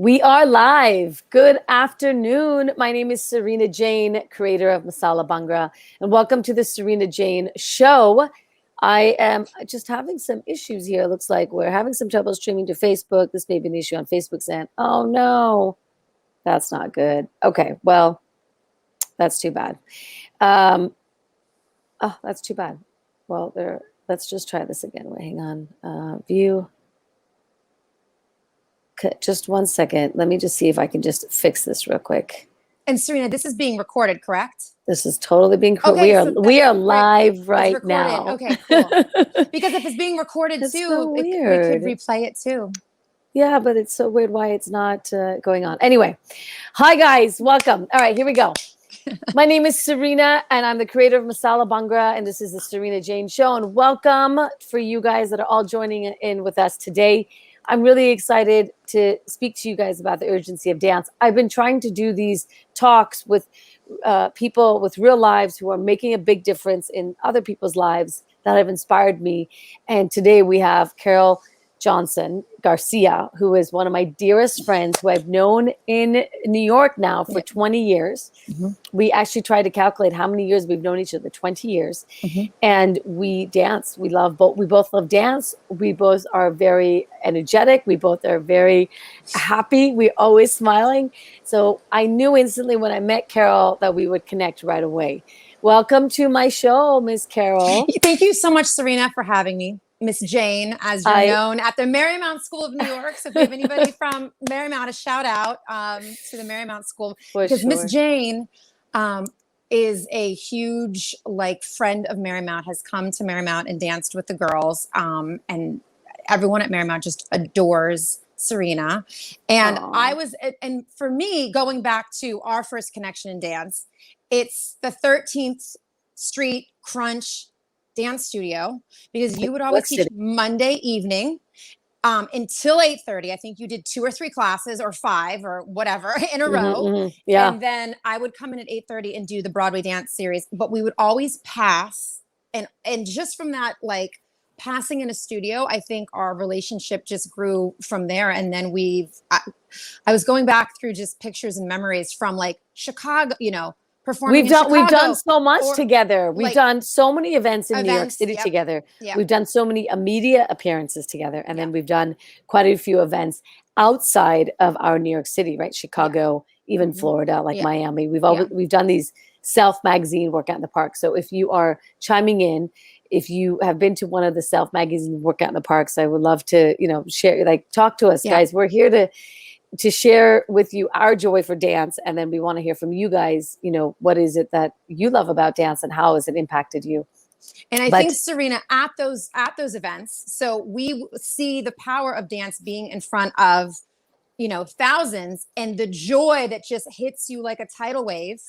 We are live. Good afternoon. My name is Sarina Jain, creator of Masala, Bhangra, and welcome to the Sarina Jain Show. I am just having some issues here. It looks like we're having some trouble streaming to Facebook. This may be an issue on Facebook's end. Oh no, that's not good. Okay, well, that's too bad. Oh, that's too bad. Well, let's just try this again. Wait, hang on. View. Just one second. Let me just see if I can just fix this real quick. And Sarina, this is being recorded, correct? This is totally being Okay, we are live right now. Okay, cool. Because if it's being recorded That's too, so we weird. could replay it too. Yeah, but it's so weird why it's not going on. Anyway, hi guys, welcome. All right, here we go. My name is Sarina, and I'm the creator of Masala, Bhangra, and this is the Sarina Jain Show. And welcome for you guys that are all joining in with us today. I'm really excited to speak to you guys about the urgency of dance. I've been trying to do these talks with people with real lives who are making a big difference in other people's lives that have inspired me. And today we have Carol Johnson Garcia, who is one of my dearest friends who I've known in New York now for 20 years. Mm-hmm. We actually tried to calculate how many years we've known each other, 20 years. Mm-hmm. And we dance. We both love dance. We both are very energetic. We both are very happy. We're always smiling. So I knew instantly when I met Carol that we would connect right away. Welcome to my show, Miss Carol. Thank you so much, Sarina, for having me. Miss Jain, as you're known at the Marymount School of New York. So if you have anybody from Marymount, a shout out to the Marymount School. Because Miss Jain is a huge friend of Marymount, has come to Marymount and danced with the girls. And everyone at Marymount just adores Sarina. And and for me, going back to our first connection in dance, it's the 13th Street Crunch Dance Studio, because you would always teach Monday evening until 8:30. I think you did 2 or 3 classes or 5 or whatever in a row. Mm-hmm. Yeah. And then I would come in at 8:30 and do the Broadway dance series, but we would always pass. And just from that, passing in a studio, I think our relationship just grew from there. And then I was going back through just pictures and memories from Chicago, We've done so much together. We've done so many events in New York City together. Yep. We've done so many media appearances together. And then we've done quite a few events outside of our New York City, right? Chicago, even Florida, Miami. We've done these Self magazine workout in the park. So if you are chiming in, if you have been to one of the Self magazine workout in the parks, I would love to, share, talk to us, guys. We're here to share with you our joy for dance. And then we want to hear from you guys, what is it that you love about dance and how has it impacted you? And I think, Sarina, at those events, so we see the power of dance being in front of, thousands, and the joy that just hits you like a tidal wave.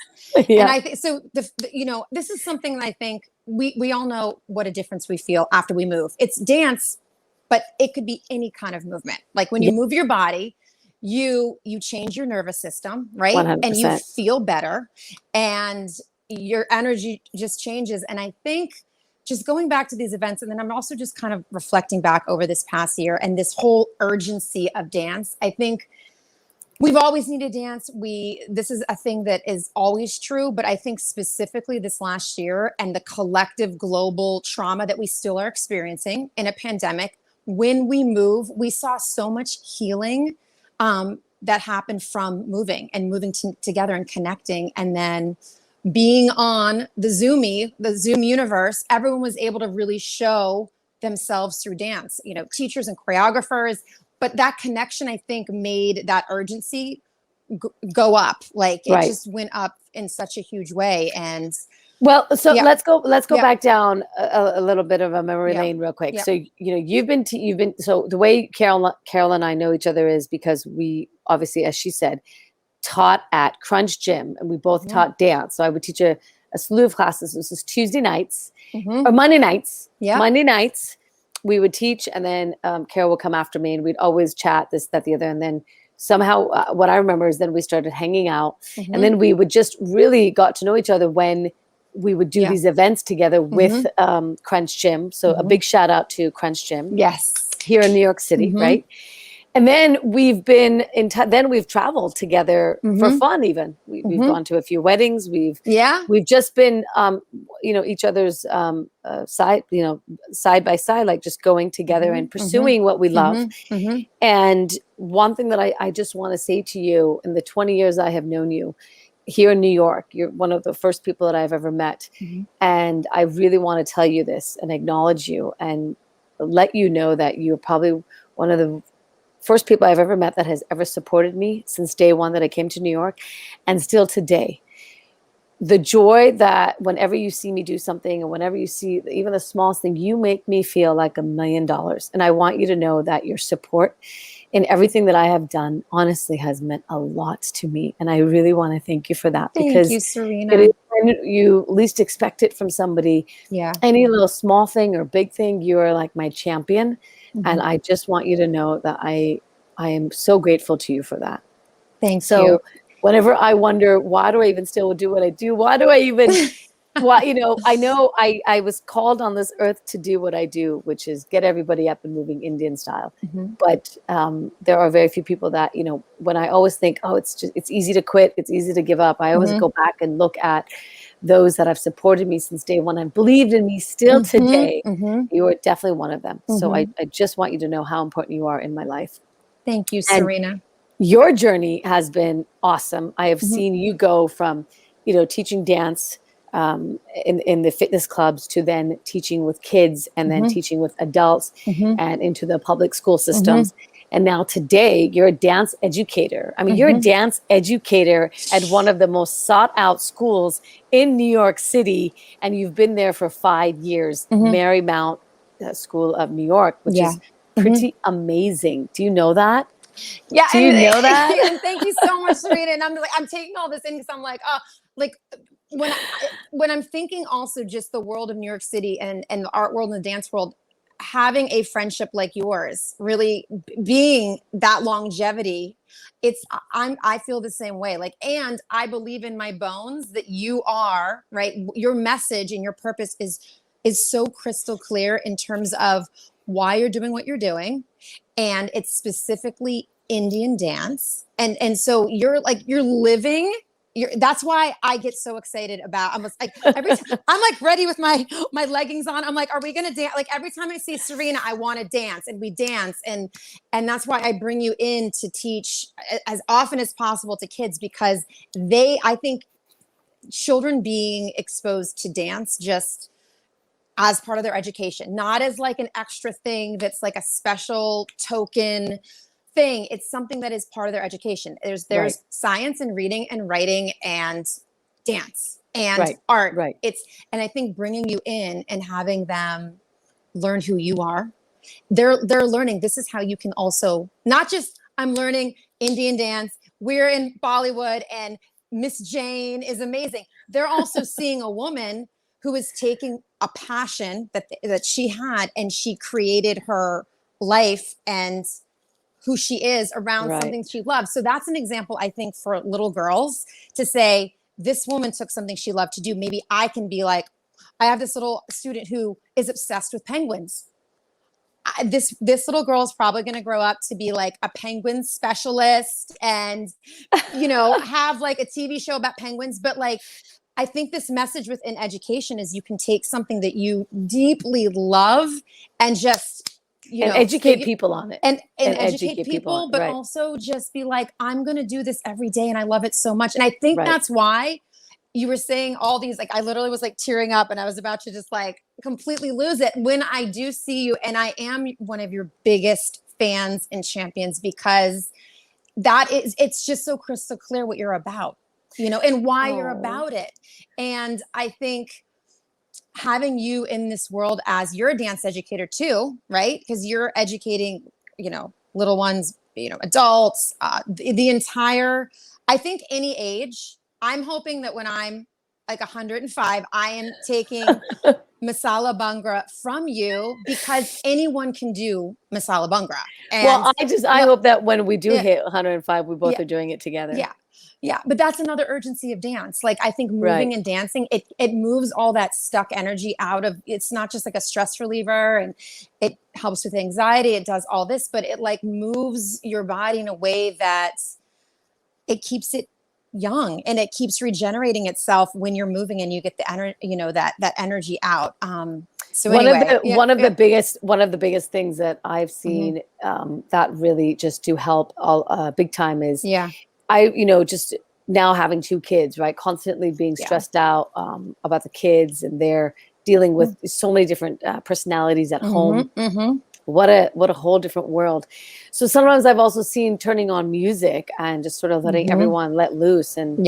Yeah. And I think, so this is something that I think we all know what a difference we feel after we move. It's dance, but it could be any kind of movement. Like when you move your body, you change your nervous system, right? 100%. And you feel better and your energy just changes. And I think just going back to these events, and then I'm also just kind of reflecting back over this past year and this whole urgency of dance. I think we've always needed dance. This is a thing that is always true, but I think specifically this last year and the collective global trauma that we still are experiencing in a pandemic, when we move, we saw so much healing that happened from moving together and connecting. And then being on the Zoom universe, everyone was able to really show themselves through dance, teachers and choreographers. But that connection, I think, made that urgency go up. It just went up in such a huge way. And well, so let's go back down a little bit of a memory lane real quick. So, you've been so the way Carol and I know each other is because we obviously, as she said, taught at Crunch Gym, and we both taught dance. So I would teach a slew of classes. This is Tuesday nights or Monday nights. Yeah. Monday nights we would teach, and then Carol would come after me, and we'd always chat this, that, the other, and then somehow what I remember is then we started hanging out, and then we would just really got to know each other when we would do these events together with Crunch Gym. So a big shout out to Crunch Gym. Yes. Here in New York City, right? And then we've been then we've traveled together for fun. Even we've gone to a few weddings. We've just been, each other's side, side by side, like just going together and pursuing what we love. And one thing that I just want to say to you, in the 20 years I have known you here in New York, you're one of the first people that I've ever met. And I really want to tell you this and acknowledge you and let you know that you're probably one of the first people I've ever met that has ever supported me since day one that I came to New York, and still today. The joy that whenever you see me do something, and whenever you see even the smallest thing, you make me feel like $1 million. And I want you to know that your support in everything that I have done honestly has meant a lot to me. And I really want to thank you for that. Thank you, Sarina. It is when you least expect it from somebody. Yeah. Any little small thing or big thing, you are like my champion. And I just want you to know that I am so grateful to you for that. Thank so you. Whenever I wonder, why do I even still do what I do? Why do I even, I know I was called on this earth to do what I do, which is get everybody up and moving Indian style. But there are very few people that, when I always think, it's easy to quit, it's easy to give up, I always go back and look at those that have supported me since day one and believed in me still today. You are definitely one of them. So I just want you to know how important you are in my life. Thank you, Sarina. And your journey has been awesome. I have seen you go from, teaching dance in the fitness clubs to then teaching with kids and then teaching with adults and into the public school systems. And now today you're a dance educator. I mean, you're a dance educator at one of the most sought out schools in New York City. And you've been there for 5 years, Marymount School of New York, which is pretty amazing. Do you know that? Yeah. Do you know that? And thank you so much, Sarina. And I'm taking all this in because I'm like, when I'm thinking also just the world of New York City and the art world and the dance world, having a friendship like yours, really being that longevity, I feel the same way. And I believe in my bones that you are, right? Your message and your purpose is so crystal clear in terms of why you're doing what you're doing. And it's specifically Indian dance. And so you're living. That's why I get so excited about. I'm like every time I'm like ready with my leggings on. I'm like, are we gonna dance? Like every time I see Sarina, I want to dance, and we dance, and that's why I bring you in to teach as often as possible to kids, because I think children being exposed to dance just as part of their education, not as like an extra thing that's like a special token thing. It's something that is part of their education. There's science and reading and writing and dance and art. And I think bringing you in and having them learn who you are, they're learning this is how you can also not just I'm learning Indian dance, we're in Bollywood and Miss Jain is amazing. They're also seeing a woman who is taking a passion that she had, and she created her life and who she is around something she loves. So that's an example, I think, for little girls to say, this woman took something she loved to do. Maybe I can be like, I have this little student who is obsessed with penguins. This little girl is probably going to grow up to be like a penguin specialist and, have like a TV show about penguins. But like, I think this message within education is you can take something that you deeply love and just, educate people on it and educate people, but also just be like, I'm going to do this every day. And I love it so much. And I think that's why you were saying all these, like, I literally was like tearing up and I was about to just like completely lose it when I do see you. And I am one of your biggest fans and champions, because it's just so crystal clear what you're about, and why you're about it. And I think having you in this world, as you're a dance educator too, right? Because you're educating, little ones, adults, the entire, I think any age. I'm hoping that when I'm like 105, I am taking Masala Bhangra from you, because anyone can do Masala Bhangra. And I hope that when we do hit 105, we both are doing it together. Yeah. Yeah, but that's another urgency of dance. Like I think moving and dancing, it moves all that stuck energy out of, it's not just like a stress reliever and it helps with anxiety. It does all this, but it like moves your body in a way that it keeps it young and it keeps regenerating itself when you're moving and you get the energy, you know, that energy out. So one anyway, of the biggest things that I've seen that really just to help all big time is just now having 2 kids, right? Constantly being stressed out about the kids, and they're dealing with so many different personalities at home. What a whole different world. So sometimes I've also seen turning on music and just sort of letting everyone let loose and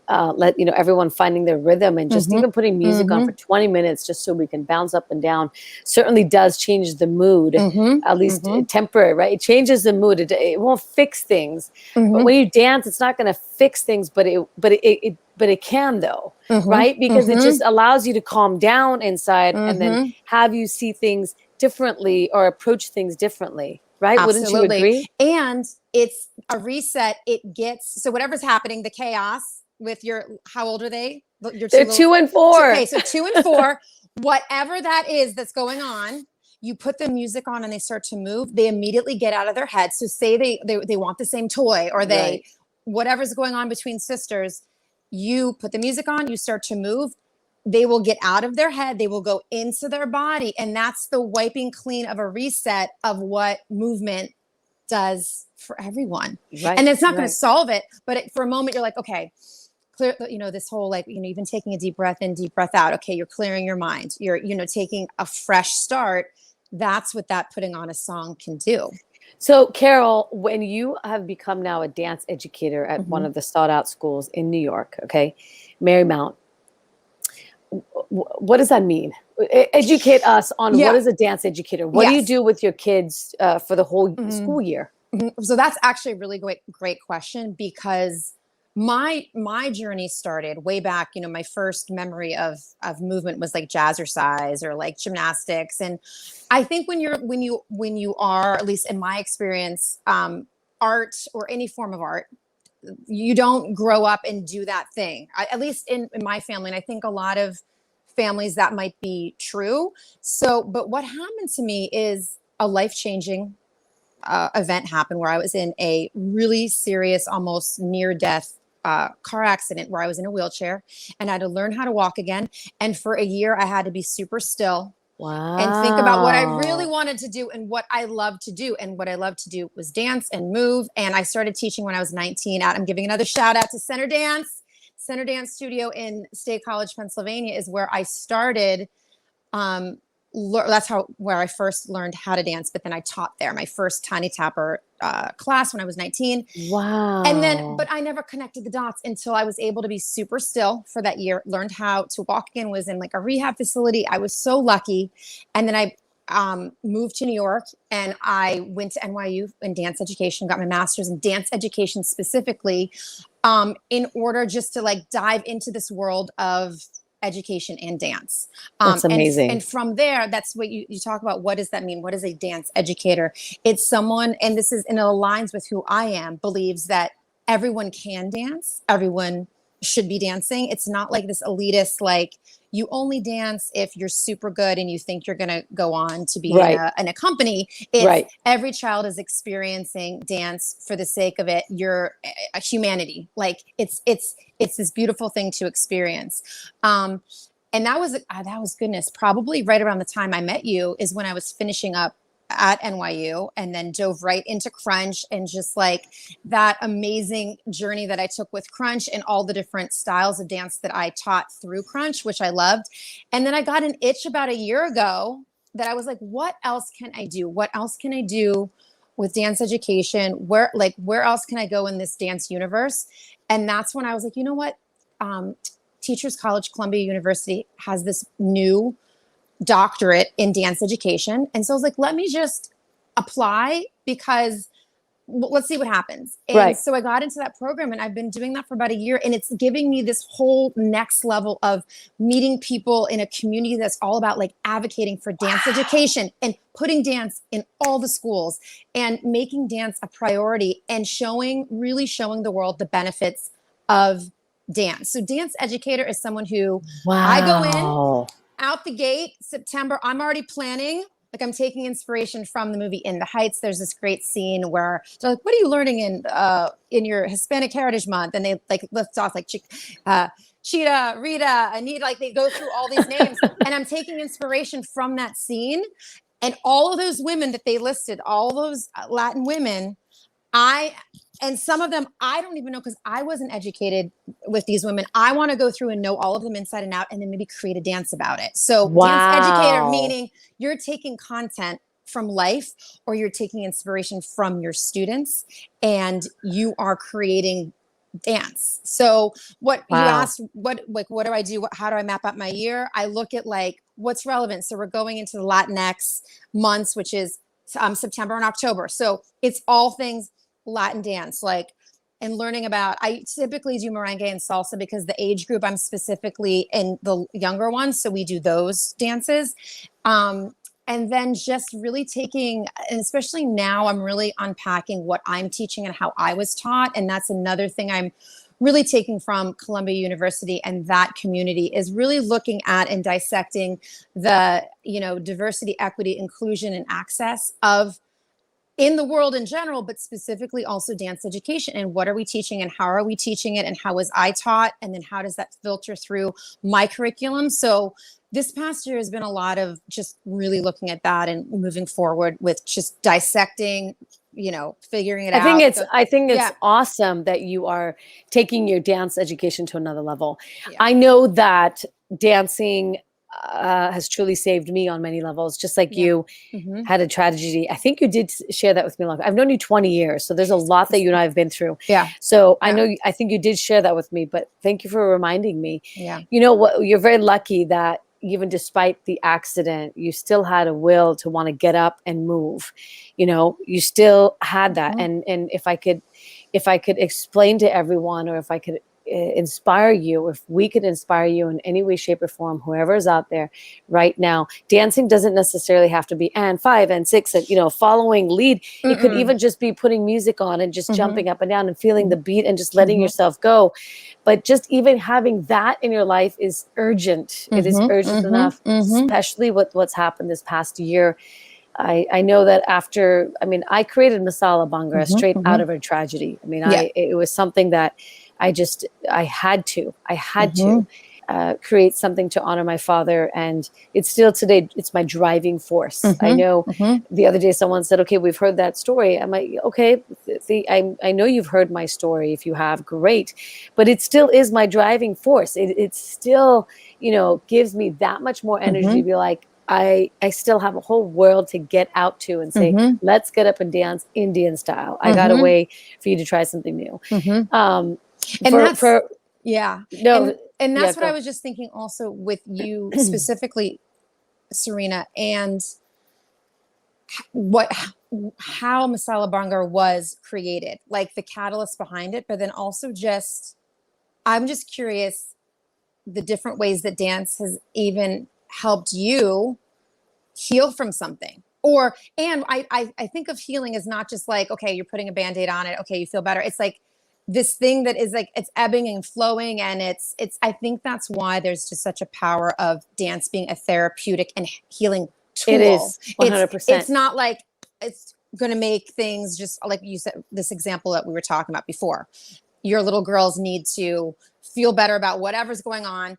let everyone finding their rhythm, and just even putting music on for 20 minutes just so we can bounce up and down certainly does change the mood, at least temporary, right? It changes the mood. It won't fix things, but when you dance, it's not going to fix things, but it can though, right? Because it just allows you to calm down inside and then have you see things differently or approach things differently, right? Absolutely. Wouldn't you agree? And it's a reset. It gets, so whatever's happening, the chaos with how old are they? They're 2 and 4. Okay, so 2 and 4, whatever that is that's going on, you put the music on and they start to move, they immediately get out of their head. So say they want the same toy, or whatever's going on between sisters, you put the music on, you start to move, they will get out of their head, they will go into their body. And that's the wiping clean of a reset of what movement does for everyone. Right. And it's not going to solve it, but for a moment you're like, okay, clear, this whole, like, even taking a deep breath in, deep breath out. Okay. You're clearing your mind. You're, taking a fresh start. That's what that putting on a song can do. So Carol, when you have become now a dance educator at one of the sought out schools in New York, okay, Marymount, what does that mean? Educate us on what is a dance educator? What do you do with your kids for the whole school year? So that's actually a really great question, because my journey started way back. My first memory of movement was like jazzercise or like gymnastics. And I think when you are, at least in my experience, art or any form of art, you don't grow up and do that thing. At least in my family, and I think a lot of families that might be true. So, but what happened to me is a life-changing event happened where I was in a really serious, almost near-death car accident where I was in a wheelchair and I had to learn how to walk again. And for a year, I had to be super still. Wow. And think about what I really wanted to do and what I loved to do. And what I loved to do was dance and move. And I started teaching when I was 19. I'm giving another shout out to Center Dance. Center Dance Studio in State College, Pennsylvania is where I started. That's where I first learned how to dance. But then I taught there my first Tiny Tapper class when I was 19. Wow. And then, but I never connected the dots until I was able to be super still for that year, learned how to walk again, was in like a rehab facility. I was so lucky. And then I moved to New York and I went to NYU in dance education, got my master's in dance education specifically, in order just to like dive into this world of education and dance. That's amazing. And from there, that's what you talk about. What does that mean? What is a dance educator? It's someone, and this is, and it aligns with who I am, believes that everyone can dance. Everyone should be dancing. It's not like this elitist, like you only dance if you're super good and you think you're going to go on to be in a company. It's every child is experiencing dance for the sake of it. You're a humanity. Like it's this beautiful thing to experience. And that was goodness. Probably right around the time I met you is when I was finishing up at NYU and then dove right into Crunch, and just like that amazing journey that I took with Crunch and all the different styles of dance that I taught through Crunch, which I loved. And then I got an itch about a year ago that I was like, what else can I do? What else can I do with dance education? Where else can I go in this dance universe? And that's when I was like, you know what? Teachers College, Columbia University has this new doctorate in dance education. And so I was like, let me just apply, because let's see what happens. And so I got into that program and I've been doing that for about a year, and it's giving me this whole next level of meeting people in a community that's all about like advocating for dance education and putting dance in all the schools and making dance a priority and really showing the world the benefits of dance. So dance educator is someone who I go in out the gate, September, I'm already planning. Like I'm taking inspiration from the movie In the Heights. There's this great scene where they're like, what are you learning in your Hispanic Heritage Month? And they like lift off like Cheetah, Rita, Anita, like they go through all these names. And I'm taking inspiration from that scene. And all of those women that they listed, all those Latin women, and some of them, I don't even know because I wasn't educated with these women. I want to go through and know all of them inside and out and then maybe create a dance about it. So dance educator, meaning you're taking content from life or you're taking inspiration from your students and you are creating dance. So what you asked, what do I do? How do I map out my year? I look at like what's relevant. So we're going into the Latinx months, which is September and October. So it's all things Latin dance, like, and learning about, I typically do merengue and salsa because the age group I'm specifically in the younger ones. So we do those dances. And then just really taking, and especially now I'm really unpacking what I'm teaching and how I was taught. And that's another thing I'm really taking from Columbia University and that community is really looking at and dissecting the, diversity, equity, inclusion, and access of in the world in general, but specifically also dance education. And what are we teaching and how are we teaching it? And how was I taught? And then how does that filter through my curriculum? So this past year has been a lot of just really looking at that and moving forward with just dissecting, figuring it out. I think it's awesome that you are taking your dance education to another level. Yeah. I know that dancing has truly saved me on many levels, just like you had a tragedy. I think you did share that with me. I've known you 20 years, so there's a lot that you and I have been through. Yeah. So I think you did share that with me, but thank you for reminding me. Yeah. You know what? You're very lucky that even despite the accident, you still had a will to want to get up and move. You still had that. And if I could explain to everyone, or if I could inspire you, if we could inspire you in any way, shape, or form, whoever is out there right now, dancing doesn't necessarily have to be and 5 and 6 and following lead. It could even just be putting music on and just jumping up and down and feeling the beat and just letting yourself go. But just even having that in your life is urgent. It is urgent enough, especially with what's happened this past year. I know that I created Masala Bhangra straight out of a tragedy. It was something that I had to create something to honor my father. And it's still today, it's my driving force. I know the other day someone said, okay, we've heard that story. I'm like, okay, I know you've heard my story. If you have, great. But it still is my driving force. It still, gives me that much more energy to be like, I still have a whole world to get out to and say, let's get up and dance Indian style. I got a way for you to try something new. And that's what I was just thinking also with you specifically, Sarina, and how Masala Bhangra was created, like the catalyst behind it, but then also I'm just curious the different ways that dance has even helped you heal from something. And I think of healing as not just like, okay, you're putting a Band-Aid on it. Okay, you feel better. It's like this thing that is like, it's ebbing and flowing. And I think that's why there's just such a power of dance being a therapeutic and healing tool. It is 100%. It's not like it's going to make things just like you said, this example that we were talking about before. Your little girls need to feel better about whatever's going on.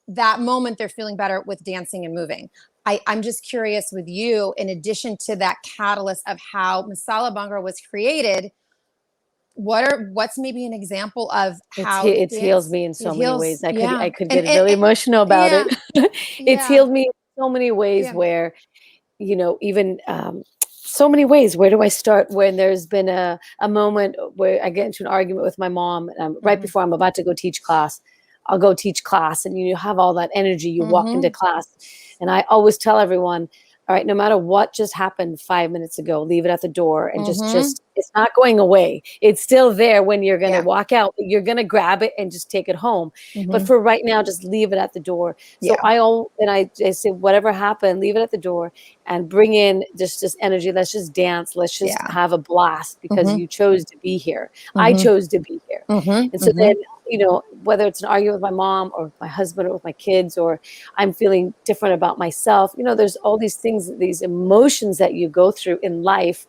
That moment they're feeling better with dancing and moving. I'm just curious with you, in addition to that catalyst of how Masala Bhangra was created, what's maybe an example of how it heals me in so many ways. I could get really emotional about it. It's healed me in so many ways where, even so many ways. Where do I start? When there's been a moment where I get into an argument with my mom, and right before I'm about to go teach class, I'll go teach class, and you have all that energy. You walk into class, and I always tell everyone, all right, no matter what just happened 5 minutes ago, leave it at the door and just it's not going away. It's still there when you're going to walk out. You're going to grab it and just take it home. But for right now, just leave it at the door. So I say, whatever happened, leave it at the door and bring in just energy. Let's just dance. Let's just have a blast because you chose to be here. I chose to be here. And so then, whether it's an argument with my mom or with my husband or with my kids, or I'm feeling different about myself, there's all these things, these emotions that you go through in life.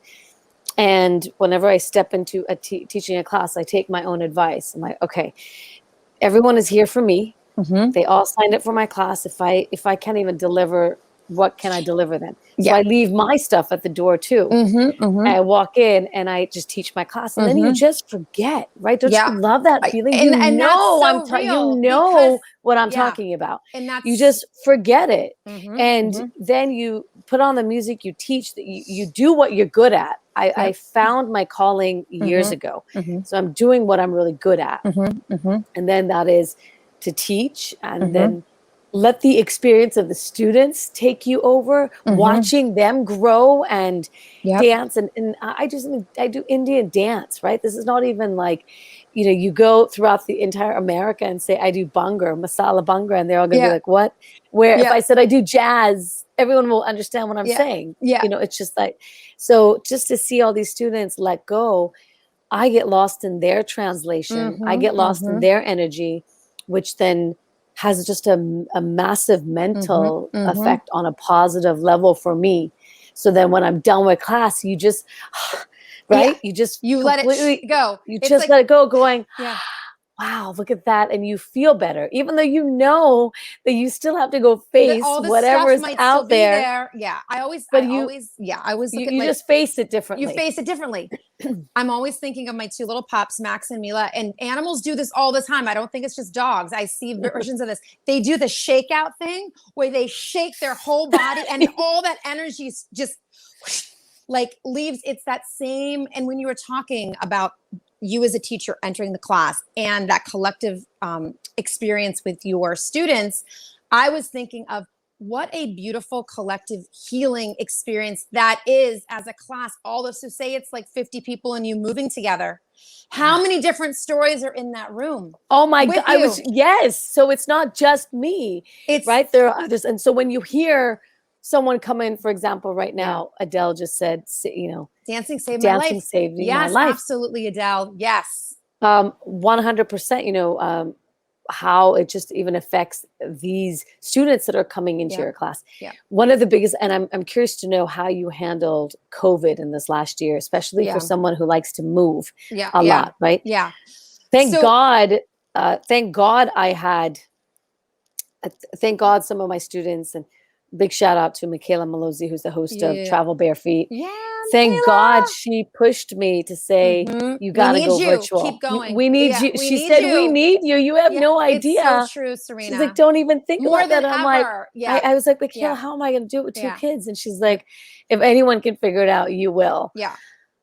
And whenever I step into teaching a class, I take my own advice. I'm like, okay, everyone is here for me. Mm-hmm. They all signed up for my class. If I can't even deliver, what can I deliver then? So Yeah. I leave my stuff at the door too. Mm-hmm. Mm-hmm. I walk in and I just teach my class, and then you just forget, right? Don't you love that feeling? And that's so real what I'm talking about. And you just forget it, mm-hmm, and then you put on the music, you teach, you do what you're good at. I found my calling years ago, so I'm doing what I'm really good at, and then that is to teach, and then let the experience of the students take you over, watching them grow and dance. And I do Indian dance, right? This is not even like, you go throughout the entire America and say, I do Bhangra, Masala Bhangra, and they're all going to be like, what? Where if I said I do jazz, everyone will understand what I'm saying. It's just like, so just to see all these students let go, I get lost in their translation. I get lost in their energy, which then has just a massive mental effect on a positive level for me. So then when I'm done with class, you just, right? You let it go. You just let it go, going, wow, look at that. And you feel better, even though that you still have to go face whatever is out there. Yeah. You just face it differently. You face it differently. I'm always thinking of my two little pups, Max and Mila, and animals do this all the time. I don't think it's just dogs. I see versions of this. They do the shakeout thing where they shake their whole body and all that energy just like leaves. It's that same. And when you were talking about you as a teacher entering the class and that collective experience with your students, I was thinking of what a beautiful collective healing experience that is as a class. All this to say it's like 50 people and you moving together. How many different stories are in that room? Oh my God. Yes. So it's not just me. It's right. There are others. And so when you hear someone come in, for example, right now, Adele just said, dancing saved my life. My life. Absolutely, Adele. Yes. 100%, how it just even affects these students that are coming into your class. One of the biggest, and I'm curious to know how you handled COVID in this last year, especially for someone who likes to move a lot, right? Yeah. Thank God I had, thank God some of my students, and big shout out to Michaela Malozzi, who's the host of Travel Bare Feet. Yeah. Thank God she pushed me to say, you got to go virtual. Keep going. We need you. She said, we need you. You have no idea. It's so true, Sarina. She's like, don't even think More about that. than I'm ever. like, I was like, Michaela, how am I going to do it with two kids? And she's like, if anyone can figure it out, you will. Yeah.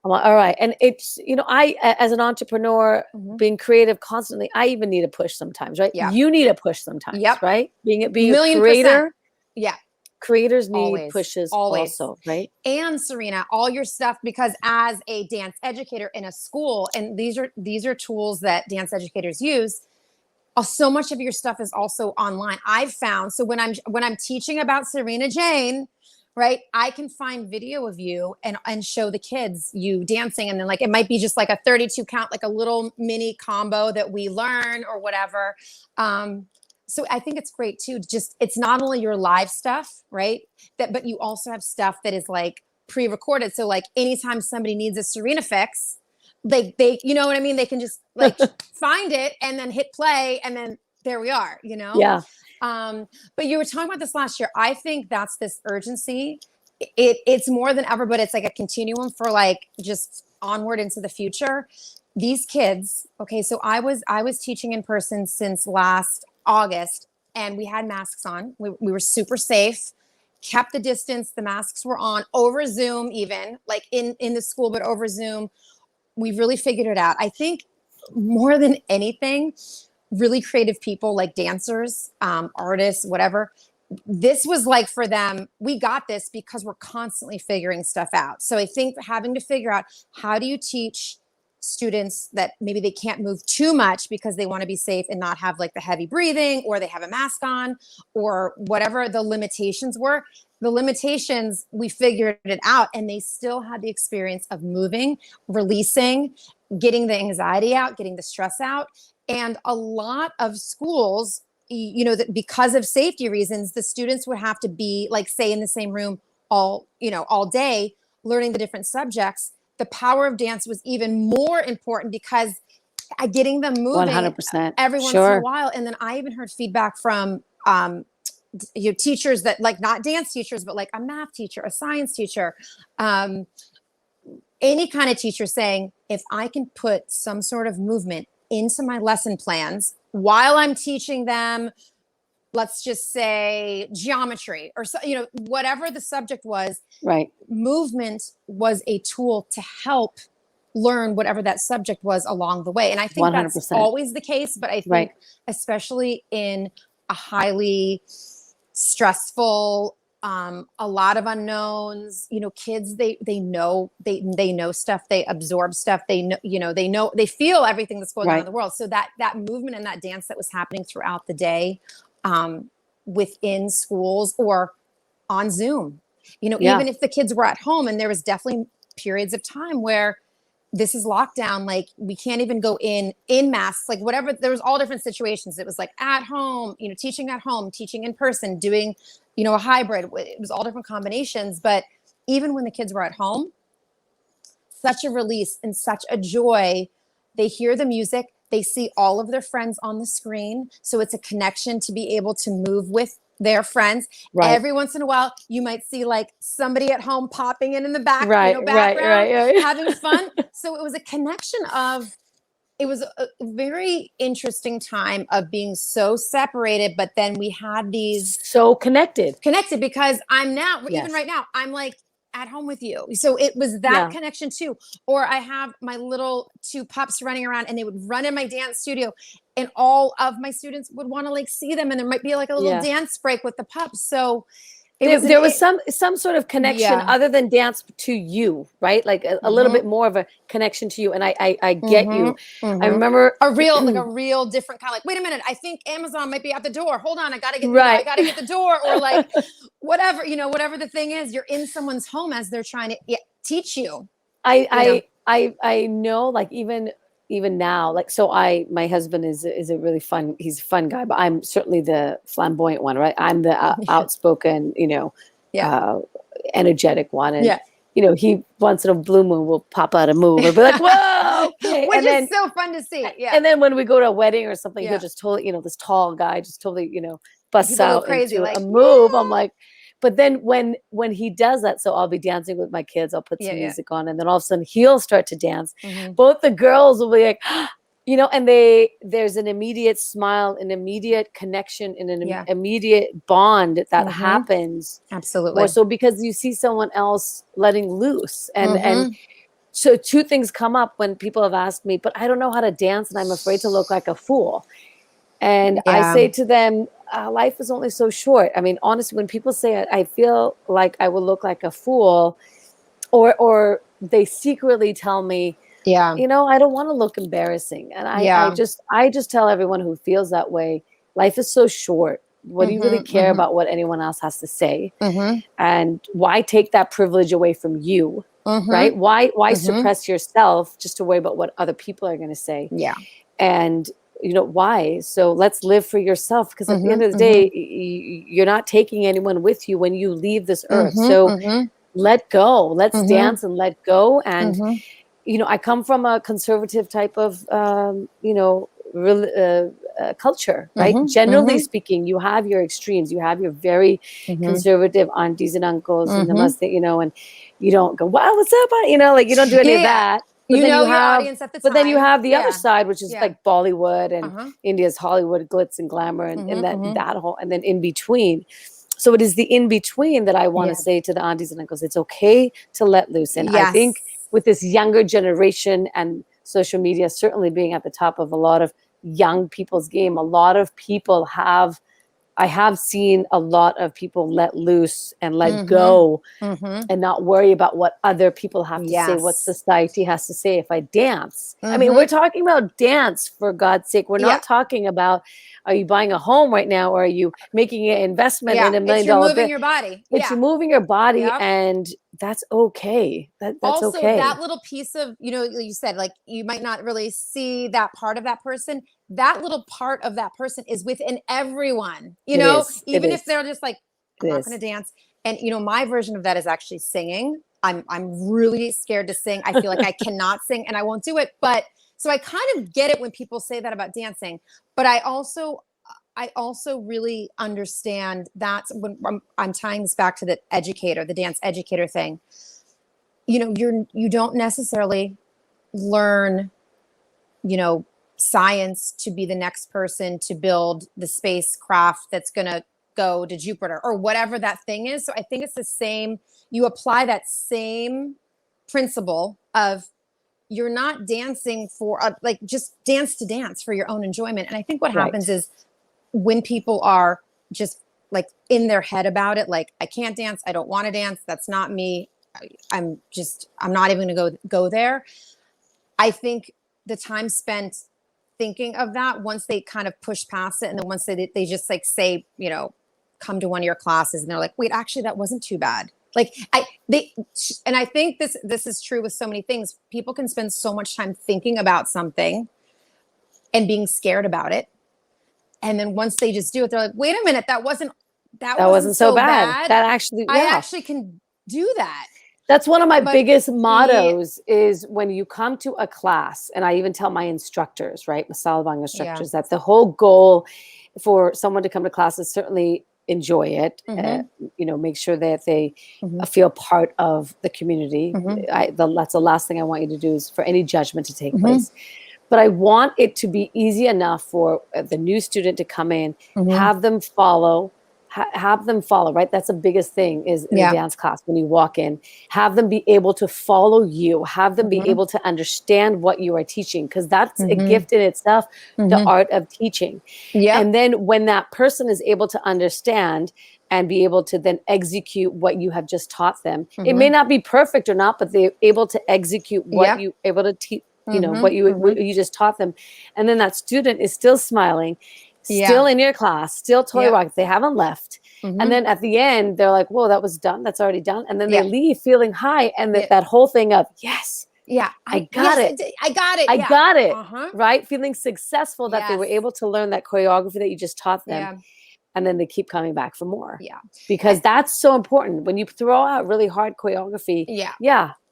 I'm like, all right. And it's, I, as an entrepreneur, being creative constantly, I even need a push sometimes, right? Yeah. You need a push sometimes, right? Being a %. creator. Yeah. Creators need pushes also, right? And Sarina, all your stuff, because as a dance educator in a school, and these are tools that dance educators use, so much of your stuff is also online. I've found, so when I'm teaching about Sarina Jain, right, I can find video of you and show the kids you dancing, and then like it might be just like a 32 count, like a little mini combo that we learn or whatever. So I think it's great too. Just, it's not only your live stuff, right? But you also have stuff that is like pre-recorded. So like anytime somebody needs a Sarina fix, they, you know what I mean? They can just like find it and then hit play. And then there we are, Yeah. But you were talking about this last year. I think that's this urgency. It's more than ever, but it's like a continuum for like just onward into the future. These kids. Okay. So I was teaching in person since last August, and we had masks on. We were super safe, kept the distance. The masks were on over Zoom, even like in the school, but over Zoom. We really figured it out. I think more than anything, really creative people like dancers, artists, whatever. This was like for them, we got this because we're constantly figuring stuff out. So I think having to figure out, how do you teach students that maybe they can't move too much because they want to be safe and not have like the heavy breathing, or they have a mask on, or whatever the limitations were. The limitations, we figured it out, and they still had the experience of moving, releasing, getting the anxiety out, getting the stress out. And a lot of schools, you know, that because of safety reasons, the students would have to be like, say, in the same room all day, learning the different subjects. The power of dance was even more important because getting them moving 100%. every once in a while. And then I even heard feedback from teachers that, like, not dance teachers, but like a math teacher, a science teacher, any kind of teacher, saying, if I can put some sort of movement into my lesson plans while I'm teaching them, let's just say geometry or so, whatever the subject was, right? Movement was a tool to help learn whatever that subject was along the way. And I think 100%. That's always the case, but I think especially in a highly stressful, a lot of unknowns, kids, they know stuff, they absorb stuff, they know, they feel everything that's going on in the world. So that movement and that dance that was happening throughout the day, within schools or on Zoom, even if the kids were at home, and there was definitely periods of time where this is lockdown, like we can't even go in masks, like whatever, there was all different situations. It was like at home, teaching at home, teaching in person, doing, a hybrid. It was all different combinations. But even when the kids were at home, such a release and such a joy. They hear the music, they see all of their friends on the screen. So it's a connection to be able to move with their friends. Every once in a while, you might see like somebody at home popping in the background, having fun. So it was a connection of, it was a very interesting time of being so separated, but then we had these so connected because I'm now, even right now, I'm like at home with you. So it was that connection too. Or I have my little 2 pups running around, and they would run in my dance studio, and all of my students would want to like see them, and there might be like a little dance break with the pups. So there was some sort of connection other than dance to you, right? Like a little bit more of a connection to you. And I get you. I remember a real different kind of like, wait a minute, I think Amazon might be at the door. Hold on, I gotta get I gotta get the door, or like whatever, whatever the thing is, you're in someone's home as they're trying to teach you. I know, like even now, like, so my husband is a really fun, he's a fun guy, but I'm certainly the flamboyant one, right? I'm the outspoken, energetic one. And, he once in a blue moon will pop out a move and be like, whoa, okay. Which is so fun to see. Yeah. And then when we go to a wedding or something, he'll just totally, this tall guy just totally, busts out crazy, into like, a move. I'm like, but then when he does that, so I'll be dancing with my kids, I'll put some music on, and then all of a sudden he'll start to dance. Both the girls will be like, and there's an immediate smile, an immediate connection, and an immediate bond that happens. Absolutely. More so because you see someone else letting loose. And so 2 things come up when people have asked me, but I don't know how to dance and I'm afraid to look like a fool. And I say to them, life is only so short. I mean, honestly, when people say it, I feel like I will look like a fool, or they secretly tell me, I don't want to look embarrassing. And I just tell everyone who feels that way, life is so short. What do you really care about what anyone else has to say? And why take that privilege away from you? Right? Why suppress yourself just to worry about what other people are going to say? Yeah. And why? So let's live for yourself, because at the end of the day, you're not taking anyone with you when you leave this earth. So let go. Let's dance and let go. And, I come from a conservative type of, culture, right? Generally speaking, you have your extremes. You have your very conservative aunties and uncles and and you don't go, wow, what's up? You don't do any of that. But then your audience at the time. But then you have the other side, which is like Bollywood and India's Hollywood, glitz and glamour, and that whole, and then in between. So it is the in between that I want to say to the aunties and uncles, it's okay to let loose. And I think with this younger generation and social media certainly being at the top of a lot of young people's game, a lot of people I have seen a lot of people let loose and let go and not worry about what other people have to say, what society has to say if I dance. I mean, we're talking about dance, for God's sake. We're not talking about, are you buying a home right now, or are you making an investment in $1 million? You're moving your body. It's you're moving your body, and that's okay. That's also, okay. that little piece of, you said, like, you might not really see that part of that person. That little part of that person is within everyone, even if they're just like, I'm not going to dance. And, my version of that is actually singing. I'm really scared to sing. I feel like I cannot sing and I won't do it. But so I kind of get it when people say that about dancing, but I also really understand that when I'm tying this back to the dance educator thing. You don't necessarily learn, science to be the next person to build the spacecraft that's going to go to Jupiter or whatever that thing is. So I think it's the same. You apply that same principle of you're not dancing for just dance to dance for your own enjoyment. And I think what happens is when people are just like in their head about it, like, I can't dance, I don't want to dance, that's not me, I'm not even going to go there. I think the time spent thinking of that, once they kind of push past it, and then once they just like say, come to one of your classes, and they're like, wait, actually, that wasn't too bad. Like I think this is true with so many things. People can spend so much time thinking about something and being scared about it, and then once they just do it, they're like, wait a minute, that wasn't so bad. That actually, I actually can do that. That's one of my biggest mottos is when you come to a class, and I even tell my instructors, right, Masala Bhangra instructors, that the whole goal for someone to come to class is certainly enjoy it, make sure that they feel part of the community. That's the last thing I want you to do is for any judgment to take place. But I want it to be easy enough for the new student to come in, have them follow, right? That's the biggest thing is in a dance class when you walk in, have them be able to follow you, have them be able to understand what you are teaching, because that's a gift in itself, the art of teaching. And then when that person is able to understand and be able to then execute what you have just taught them, it may not be perfect or not, but they're able to execute what you able to teach, what you just taught them. And then that student is still smiling, still in your class, still totally rock. They haven't left. And then at the end, they're like, whoa, that was done. That's already done. And then they leave feeling high. And that whole thing of, yes, I got it. I got it. I got it. Right? Feeling successful that they were able to learn that choreography that you just taught them. And then they keep coming back for more. Because that's so important. When you throw out really hard choreography,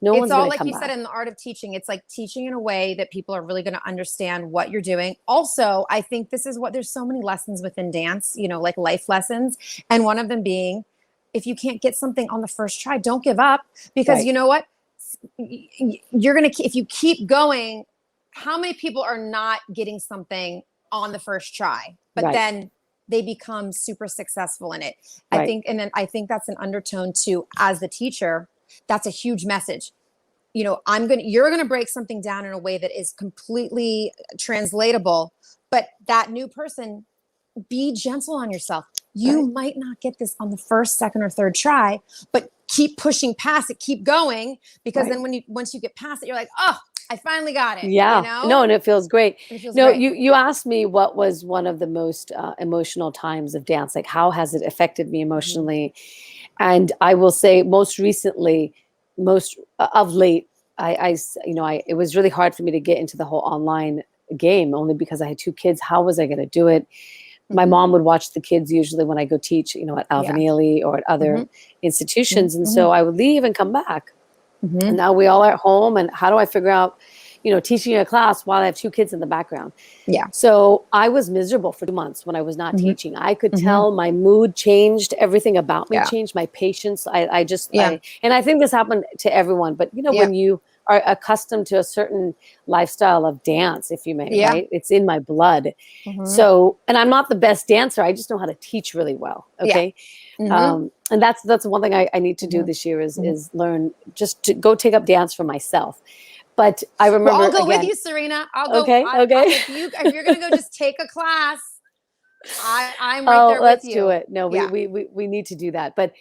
no one's going to come back. It's all like you said in the art of teaching. It's like teaching in a way that people are really going to understand what you're doing. Also, I think this is there's so many lessons within dance, like life lessons. And one of them being, if you can't get something on the first try, don't give up. Because you know what? If you keep going, how many people are not getting something on the first try? But then they become super successful in it. I think that's an undertone too, as the teacher, that's a huge message. You're going to break something down in a way that is completely translatable, but that new person, be gentle on yourself. You might not get this on the first, second, or third try, but keep pushing past it, keep going, because then once you get past it, you're like, oh, I finally got it. No, and it feels great. You asked me what was one of the most emotional times of dance, like how has it affected me emotionally? And I will say most recently, of late, it was really hard for me to get into the whole online game, only because I had 2 kids. How was I going to do it? My mom would watch the kids usually when I go teach, at Alvanelli or at other institutions. And so I would leave and come back. And now we all are at home, and how do I figure out, teaching a class while I have 2 kids in the background? So I was miserable for 2 months when I was not teaching. I could tell my mood changed, everything about me changed, my patience. And I think this happened to everyone, but when you are accustomed to a certain lifestyle of dance, if you may, right? It's in my blood. So, and I'm not the best dancer. I just know how to teach really well. Okay. And that's one thing I need to do this year is learn just to go take up dance for myself. But I remember, I'll go with you, Sarina. I'll go. Okay. If you're going to go just take a class, I'm right there with you. Let's do it. No, we need to do that. But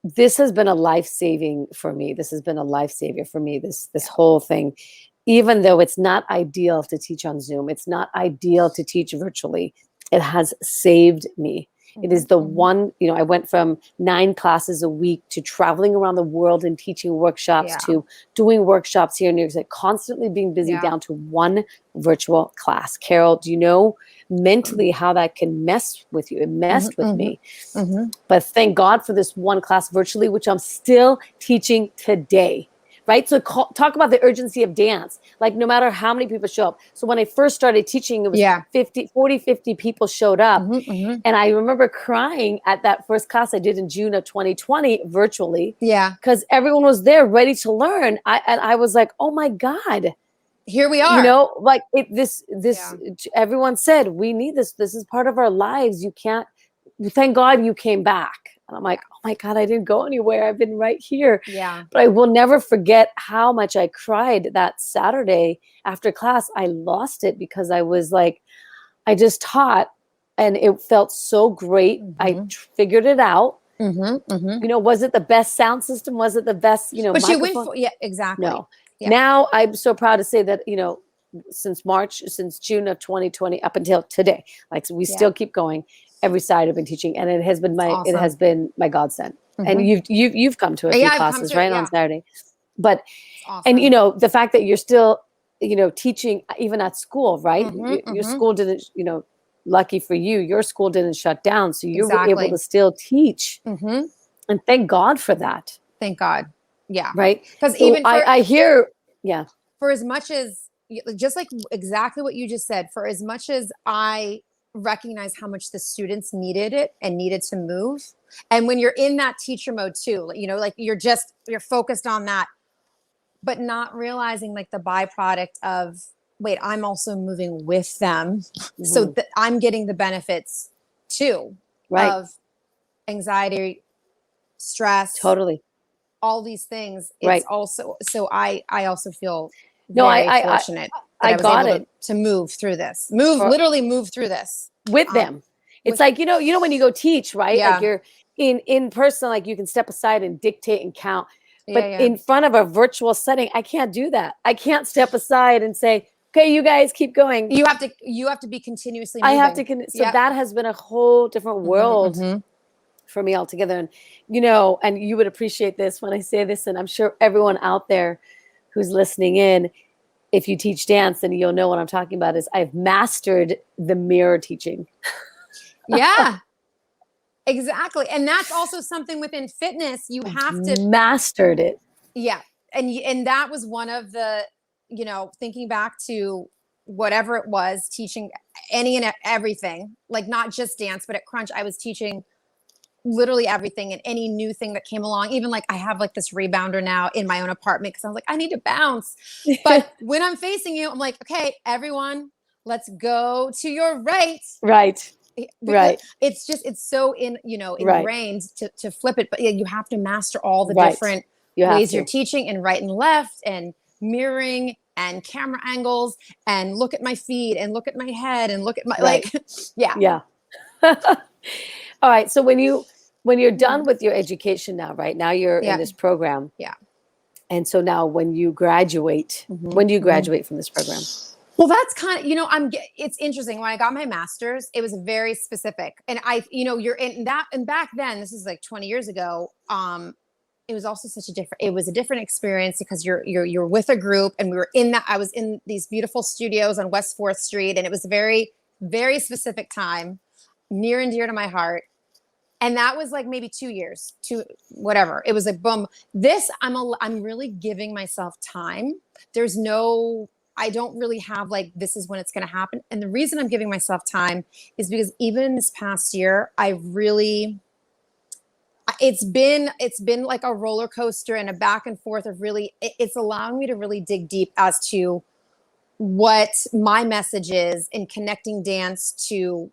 this has been a life-saving for me. This has been a lifesaver for me, this whole thing. Even though it's not ideal to teach on Zoom, it's not ideal to teach virtually, it has saved me. It is the one, I went from 9 classes a week to traveling around the world and teaching workshops to doing workshops here in New York City, constantly being busy down to one virtual class. Carol, do you know mentally how that can mess with you? It messed with me. But thank God for this one class virtually, which I'm still teaching today. Right? So talk about the urgency of dance. Like no matter how many people show up. So when I first started teaching, it was 50 people showed up. And I remember crying at that first class I did in June of 2020 virtually. Yeah. Because everyone was there ready to learn. And I was like, oh my God. Here we are. Like everyone said, we need this. This is part of our lives. You can't, thank God you came back. And I'm like, oh my God, I didn't go anywhere. I've been right here. Yeah. But I will never forget how much I cried that Saturday after class. I lost it because I was like, I just taught and it felt so great. I figured it out. Was it the best sound system? Was it the best, but microphone? you went for, exactly. No. Yeah. Now I'm so proud to say that, since June of 2020 up until today, like we still keep going. Every side I've been teaching, and it has been my godsend. And you've come to a few classes, right, on Saturday. But and the fact that you're still teaching even at school, right? Your school didn't, lucky for you, your school didn't shut down, so you were able to still teach. And thank God for that. Thank God. Yeah. Right. Because even I hear, for as much as just like exactly what you just said, for as much as I recognize how much the students needed it and needed to move. And when you're in that teacher mode too, like you're focused on that, but not realizing like the byproduct of, wait, I'm also moving with them. So that I'm getting the benefits too, of anxiety, stress, totally, all these things. It's also, so I also feel very fortunate. I got it to move through this, literally move through this with them. It's like, when you go teach, right? Like you're in person, like you can step aside and dictate and count, but in front of a virtual setting, I can't do that. I can't step aside and say, okay, you guys keep going. You have to be continuously moving. I have to. So that has been a whole different world for me altogether. And, and you would appreciate this when I say this, and I'm sure everyone out there who's listening in, if you teach dance, then you'll know what I'm talking about, is I've mastered the mirror teaching. Yeah, exactly. And that's also something within fitness. You have to mastered it. Yeah. And that was one of the, thinking back to whatever it was, teaching any and everything, like not just dance, but at Crunch, I was teaching literally everything and any new thing that came along. Even like I have like this rebounder now in my own apartment because I was like, I need to bounce. But when I'm facing you, I'm like, okay, everyone, let's go to your right. Right. Right. It's so ingrained to flip it. But you have to master all the different ways you're teaching, and right and left and mirroring and camera angles and look at my feet and look at my head and look at my Yeah. All right. So when you're done with your education now, right now you're in this program. Yeah. And so now when you graduate, when do you graduate from this program? Well, that's kind of, it's interesting. When I got my master's, it was very specific. And you're in that, and back then, this is like 20 years ago, it was also it was a different experience because you're with a group, and I was in these beautiful studios on West 4th Street, and it was a very, very specific time, near and dear to my heart. And that was like maybe 2 years, whatever. It was like, boom, I'm really giving myself time. I don't really have like, this is when it's going to happen. And the reason I'm giving myself time is because even in this past year, it's been like a roller coaster and a back and forth of really, it's allowing me to really dig deep as to what my message is in connecting dance to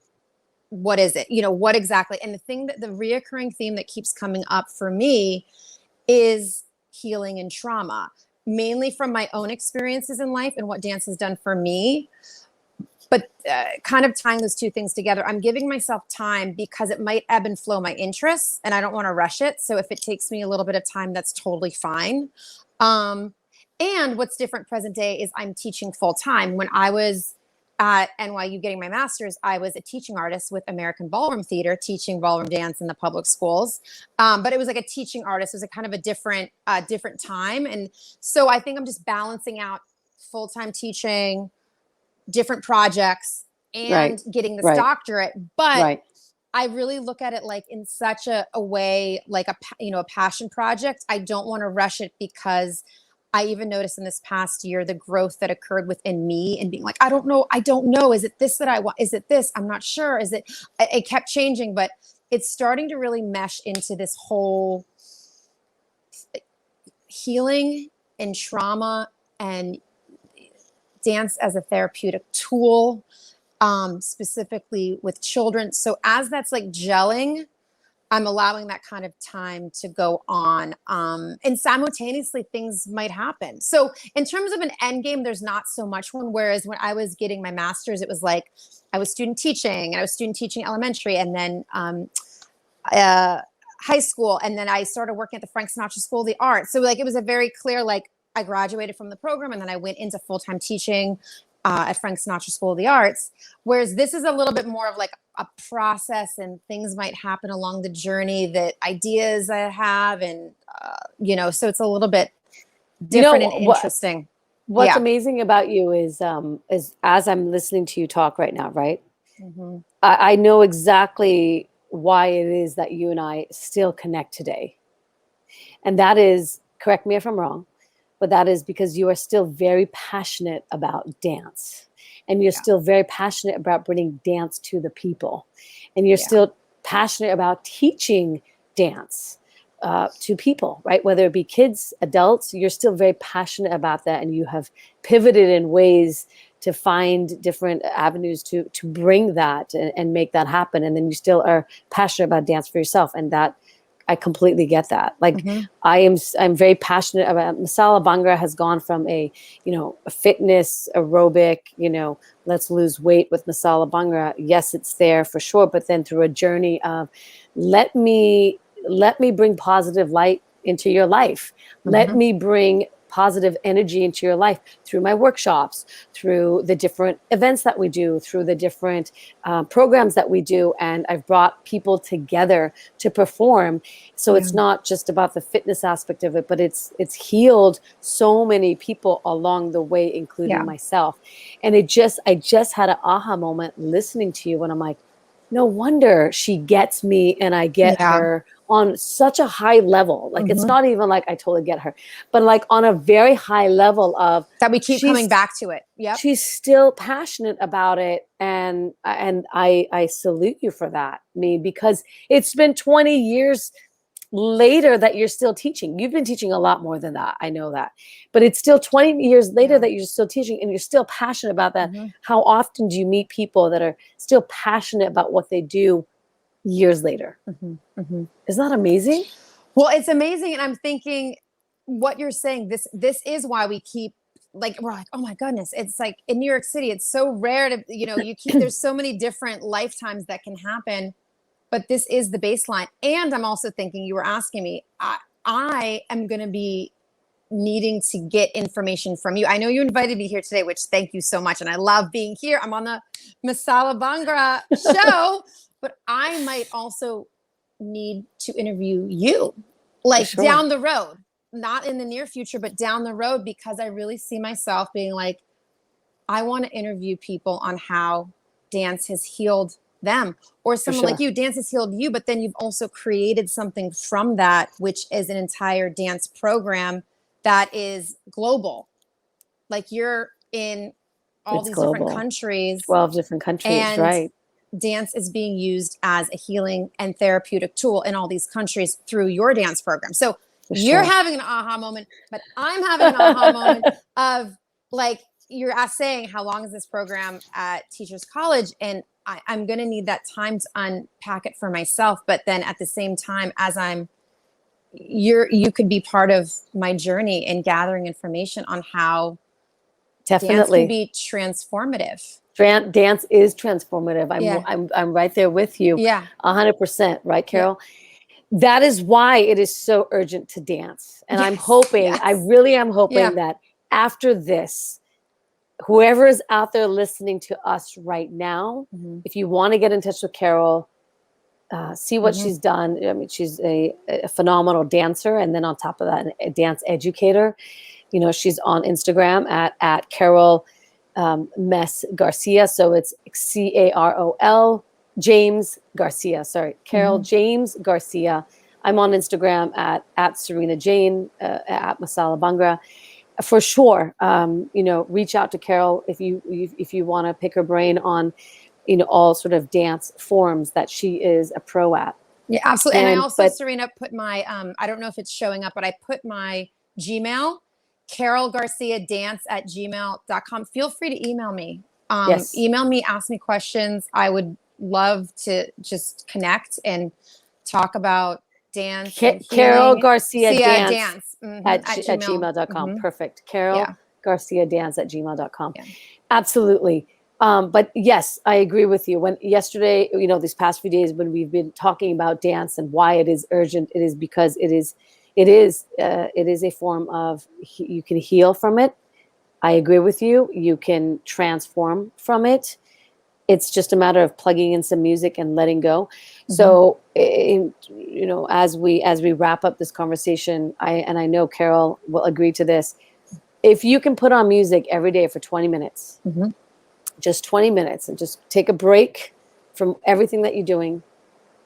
what is it, what exactly. And the reoccurring theme that keeps coming up for me is healing and trauma, mainly from my own experiences in life and what dance has done for me. But kind of tying those two things together, I'm giving myself time because it might ebb and flow my interests, and I don't want to rush it. So if it takes me a little bit of time, that's totally fine. And what's different present day is I'm teaching full time. When I was at NYU getting my master's, I was a teaching artist with American Ballroom Theater, teaching ballroom dance in the public schools. But it was like a teaching artist. It was a kind of a different time. And so I think I'm just balancing out full-time teaching, different projects, and getting this doctorate. But I really look at it like in such a way, like a passion project. I don't want to rush it, because I even noticed in this past year, the growth that occurred within me and being like, I don't know. Is it this that I want? Is it this? I'm not sure. It kept changing, but it's starting to really mesh into this whole healing and trauma and dance as a therapeutic tool, specifically with children. So as that's like gelling, I'm allowing that kind of time to go on. And simultaneously things might happen. So in terms of an end game, there's not so much one. Whereas when I was getting my master's, it was like I was student teaching, and I was student teaching elementary, and then high school. And then I started working at the Frank Sinatra School of the Arts. So like, it was a very clear, like, I graduated from the program, and then I went into full-time teaching at Frank Sinatra School of the Arts. Whereas this is a little bit more of like a process, and things might happen along the journey, that ideas I have, and so it's a little bit different and interesting. What's amazing about you is as I'm listening to you talk right now, right? Mm-hmm. I know exactly why it is that you and I still connect today. And that is, correct me if I'm wrong, but that is because you are still very passionate about dance, and you're still very passionate about bringing dance to the people, and you're still passionate about teaching dance to people, right? Whether it be kids, adults, you're still very passionate about that, and you have pivoted in ways to find different avenues to bring that and make that happen. And then you still are passionate about dance for yourself, and that I completely get that. Like, I'm very passionate about Masala. Bhangra has gone from a fitness aerobic, let's lose weight with Masala Bhangra. Yes, it's there for sure. But then through a journey of let me bring positive light into your life. Let me bring positive energy into your life through my workshops, through the different events that we do, through the different programs that we do. And I've brought people together to perform. So it's not just about the fitness aspect of it, but it's healed so many people along the way, including myself. And I just had an aha moment listening to you, when I'm like, no wonder she gets me and I get her on such a high level. Like, it's not even like I totally get her, but like on a very high level of that we keep coming back to it. Yeah. She's still passionate about it. And I salute you for that. Because it's been 20 years later that you're still teaching. You've been teaching a lot more than that. I know that, but it's still 20 years later that you're still teaching, and you're still passionate about that. How often do you meet people that are still passionate about what they do years later? Isn't that amazing? Well, it's amazing. And I'm thinking what you're saying, this is why we keep, like, we're like, oh my goodness, it's like in New York City, it's so rare to, there's so many different lifetimes that can happen. But this is the baseline. And I'm also thinking, you were asking me, I am going to be needing to get information from you. I know you invited me here today, which thank you so much. And I love being here. I'm on the Masala Bhangra show, but I might also need to interview you, like down the road, not in the near future, but down the road, because I really see myself being like, I want to interview people on how dance has healed them, or someone like you. Dance has healed you, but then you've also created something from that, which is an entire dance program that is global. Like, you're in all these different countries, 12 different countries, and right? Dance is being used as a healing and therapeutic tool in all these countries through your dance program. So you're having an aha moment, but I'm having an aha moment of, like, you're saying, how long is this program at Teachers College? And I'm going to need that time to unpack it for myself. But then at the same time, as you could be part of my journey in gathering information on how dance can be transformative. Dance is transformative. I'm right there with you. 100%. Right, Carol? That is why it is so urgent to dance. And I'm hoping, I really am hoping that after this, whoever's out there listening to us right now, if you want to get in touch with Carol, see what she's done. I mean, she's a phenomenal dancer, and then on top of that, a dance educator. You know, she's on Instagram at Carol Mess Garcia. So it's Carol James Garcia. Sorry, Carol James Garcia. I'm on Instagram at Sarina Jain, at Masala Bhangra. For sure, you know, reach out to Carol if you want to pick her brain on, you know, all sort of dance forms that she is a pro at. Yeah, absolutely. And I also, Sarina, put my, I don't know if it's showing up, but I put my Gmail, carolgarciadance@gmail.com. Feel free to email me. Email me, ask me questions. I would love to just connect and talk about dance. Carol Garcia Dance at gmail.com. Perfect. Carol Garcia Dance at gmail.com. Yeah. Absolutely. But yes, I agree with you. When yesterday, you know, these past few days, when we've been talking about dance and why it is urgent, it is because it is a form of, you can heal from it. I agree with you. You can transform from it. It's just a matter of plugging in some music and letting go. So, you know, as we wrap up this conversation, I know Carol will agree to this. If you can put on music every day for 20 minutes, just 20 minutes, and just take a break from everything that you're doing,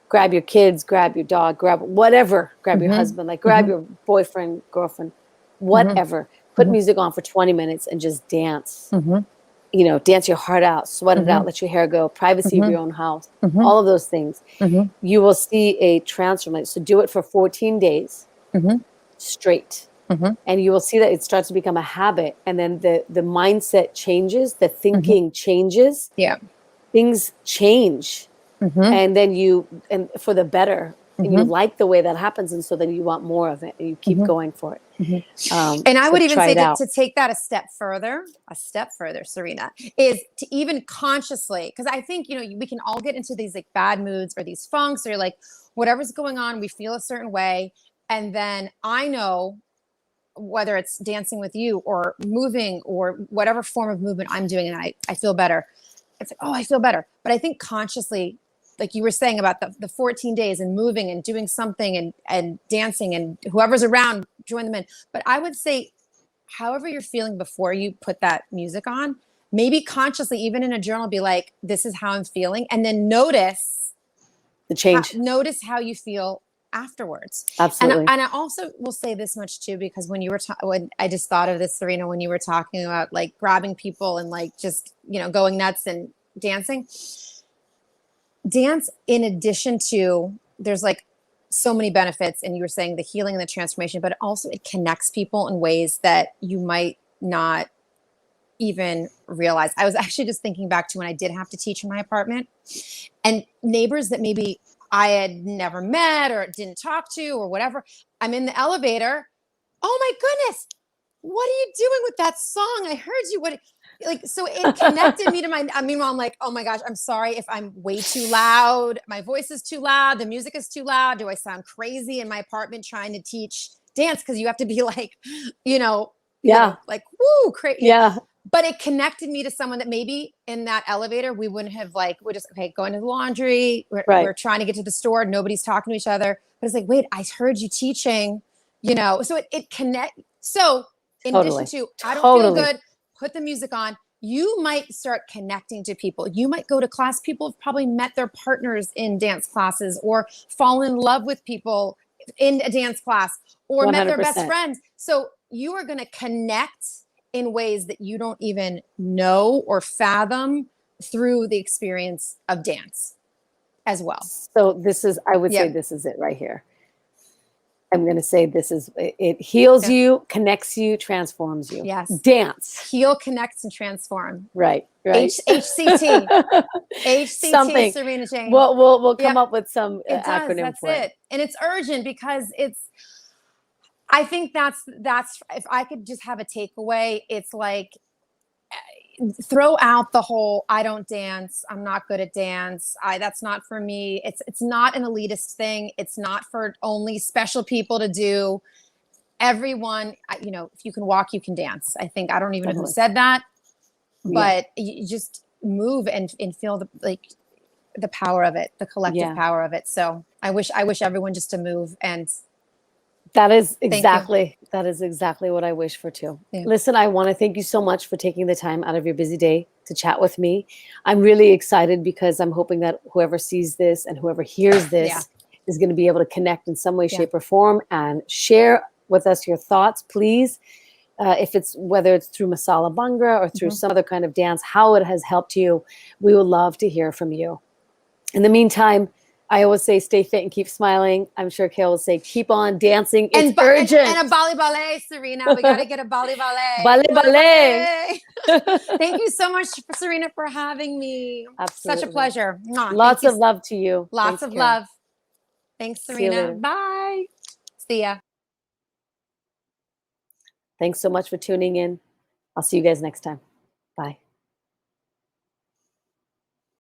grab your kids, grab your dog, grab whatever, grab your husband, like grab your boyfriend, girlfriend, whatever, put music on for 20 minutes and just dance. You know, dance your heart out, sweat it out, let your hair go, privacy of your own house, all of those things. You will see a transformation. So do it for 14 days straight. And you will see that it starts to become a habit. And then the mindset changes, the thinking changes. Yeah. Things change. And then and for the better. And you like the way that happens. And so then you want more of it and you keep going for it. And I would even say to take that a step further, Sarina, is to even consciously, because I think, you know, we can all get into these like bad moods or these funks, or like whatever's going on, we feel a certain way. And then I know, whether it's dancing with you or moving or whatever form of movement I'm doing, and I feel better. It's like, oh, I feel better. But I think consciously, like you were saying about the 14 days and moving and doing something and dancing, and whoever's around, join them in. But I would say, however you're feeling before you put that music on, maybe consciously, even in a journal, be like, this is how I'm feeling. And then notice the change. Notice how you feel afterwards. Absolutely. And I also will say this much too, because when you were when I just thought of this, Sarina, when you were talking about like grabbing people and like just, you know, going nuts and dancing. Dance, in addition to, there's like so many benefits, and you were saying the healing and the transformation, but also it connects people in ways that you might not even realize. I was actually just thinking back to when I did have to teach in my apartment, and neighbors that maybe I had never met or didn't talk to or whatever. I'm in the elevator. Oh my goodness, what are you doing with that song? I heard you. So it connected me to meanwhile, I'm like, oh my gosh, I'm sorry if I'm way too loud. My voice is too loud. The music is too loud. Do I sound crazy in my apartment trying to teach dance? Cause you have to be like, like, woo, crazy. Yeah. But it connected me to someone that maybe in that elevator, we wouldn't have we're just, okay, going to the laundry. We're trying to get to the store. Nobody's talking to each other, but it's like, wait, I heard you teaching, so it connect. So in addition to, I don't feel good, put the music on, you might start connecting to people. You might go to class. People have probably met their partners in dance classes, or fall in love with people in a dance class, or 100%. Met their best friends. So you are going to connect in ways that you don't even know or fathom through the experience of dance as well. So I would say this is it right here. I'm going to say it heals you, connects you, transforms you. Yes. Dance. Heal, connects, and transform. Right. HCT. HCT, something. Sarina Jain. We'll come up with some acronym That's for it. And it's urgent because I think that's, if I could just have a takeaway, it's like, throw out the whole, I don't dance, I'm not good at dance, that's not for me. It's not an elitist thing. It's not for only special people to do. Everyone, if you can walk, you can dance. I think, I don't even know who said that. but you just move and feel the power of it, the collective power of it. So I wish everyone just to move, and that is exactly what I wish for too. Yeah. Listen, I want to thank you so much for taking the time out of your busy day to chat with me. I'm really excited because I'm hoping that whoever sees this and whoever hears this is going to be able to connect in some way, shape, or form, and share with us your thoughts, please. If it's whether it's through Masala Bhangra or through some other kind of dance, how it has helped you, we would love to hear from you. In the meantime, I always say stay fit and keep smiling. I'm sure Kale will say keep on dancing. It's urgent. And a Bali ballet, Sarina. We got to get a Bali ballet. Bali ballet. Thank you so much, Sarina, for having me. Absolutely. Such a pleasure. Lots of love to you. Lots of love. Thanks, Sarina. Bye. See ya. Thanks so much for tuning in. I'll see you guys next time. Bye.